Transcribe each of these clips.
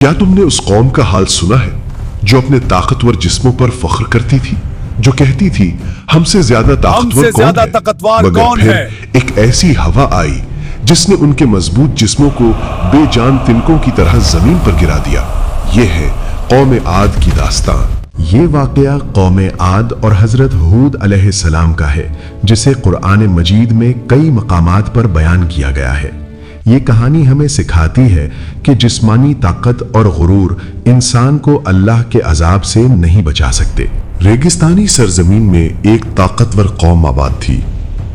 کیا تم نے اس قوم کا حال سنا ہے جو اپنے طاقتور جسموں پر فخر کرتی تھی، جو کہتی تھی ہم سے زیادہ طاقتور کون ہے؟ ایک ایسی ہوا آئی جس نے ان کے مضبوط جسموں کو بے جان تنکوں کی طرح زمین پر گرا دیا۔ یہ ہے قوم عاد کی داستان۔ یہ واقعہ قوم عاد اور حضرت ہود علیہ السلام کا ہے، جسے قرآن مجید میں کئی مقامات پر بیان کیا گیا ہے۔ یہ کہانی ہمیں سکھاتی ہے کہ جسمانی طاقت اور غرور انسان کو اللہ کے عذاب سے نہیں بچا سکتے۔ ریگستانی سرزمین میں ایک طاقتور قوم آباد تھی،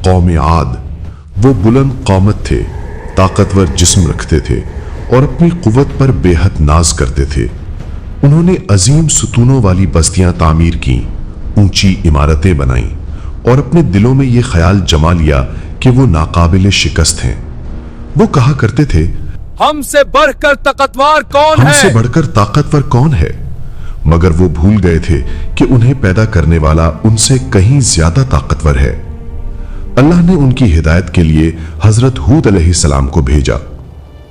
قوم عاد۔ وہ بلند قامت تھے، طاقتور جسم رکھتے تھے اور اپنی قوت پر بے حد ناز کرتے تھے۔ انہوں نے عظیم ستونوں والی بستیاں تعمیر کیں، اونچی عمارتیں بنائیں اور اپنے دلوں میں یہ خیال جما لیا کہ وہ ناقابل شکست ہیں۔ وہ کہا کرتے تھے، ہم سے بڑھ کر طاقتور کون ہے؟ ہم سے بڑھ کر طاقتور کون ہے؟ مگر وہ بھول گئے تھے کہ انہیں پیدا کرنے والا ان سے کہیں زیادہ طاقتور ہے۔ اللہ نے ان کی ہدایت کے لیے حضرت ہود علیہ السلام کو بھیجا۔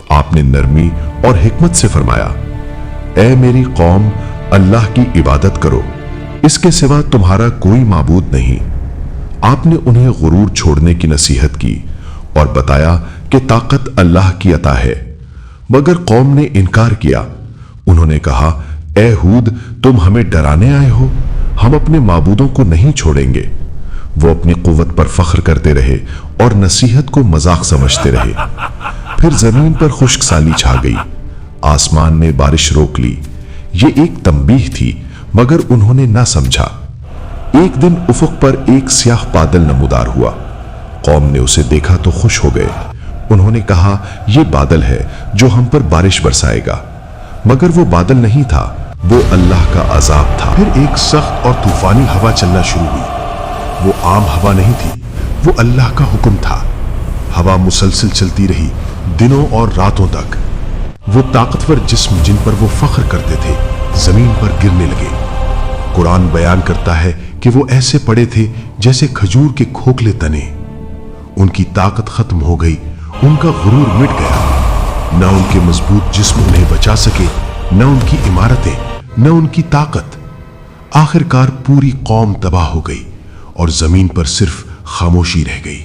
آپ نے نرمی اور حکمت سے فرمایا، اے میری قوم، اللہ کی عبادت کرو، اس کے سوا تمہارا کوئی معبود نہیں۔ آپ نے انہیں غرور چھوڑنے کی نصیحت کی اور بتایا کہ طاقت اللہ کی عطا ہے، مگر قوم نے انکار کیا۔ انہوں نے کہا، اے ہود، تم ہمیں ڈرانے آئے ہو؟ ہم اپنے معبودوں کو نہیں چھوڑیں گے۔ وہ اپنی قوت پر فخر کرتے رہے اور نصیحت کو مذاق سمجھتے رہے۔ پھر زمین پر خشک سالی چھا گئی، آسمان نے بارش روک لی۔ یہ ایک تنبیہ تھی، مگر انہوں نے نہ سمجھا۔ ایک دن افق پر ایک سیاہ بادل نمودار ہوا۔ قوم نے اسے دیکھا تو خوش ہو گئے۔ انہوں نے کہا، یہ بادل ہے جو ہم پر بارش برسائے گا، مگر وہ بادل نہیں تھا، وہ اللہ کا عذاب تھا۔ پھر ایک سخت اور طوفانی ہوا چلنا شروع ہوئی۔ وہ عام ہوا نہیں تھی، وہ اللہ کا حکم تھا۔ ہوا مسلسل چلتی رہی، دنوں اور راتوں تک۔ وہ طاقتور جسم جن پر وہ فخر کرتے تھے زمین پر گرنے لگے۔ قرآن بیان کرتا ہے کہ وہ ایسے پڑے تھے جیسے کھجور کے کھوکھلے تنے۔ ان کی طاقت ختم ہو گئی، ان کا غرور مٹ گیا۔ نہ ان کے مضبوط جسم انہیں بچا سکے، نہ ان کی عمارتیں، نہ ان کی طاقت۔ آخر کار پوری قوم تباہ ہو گئی اور زمین پر صرف خاموشی رہ گئی۔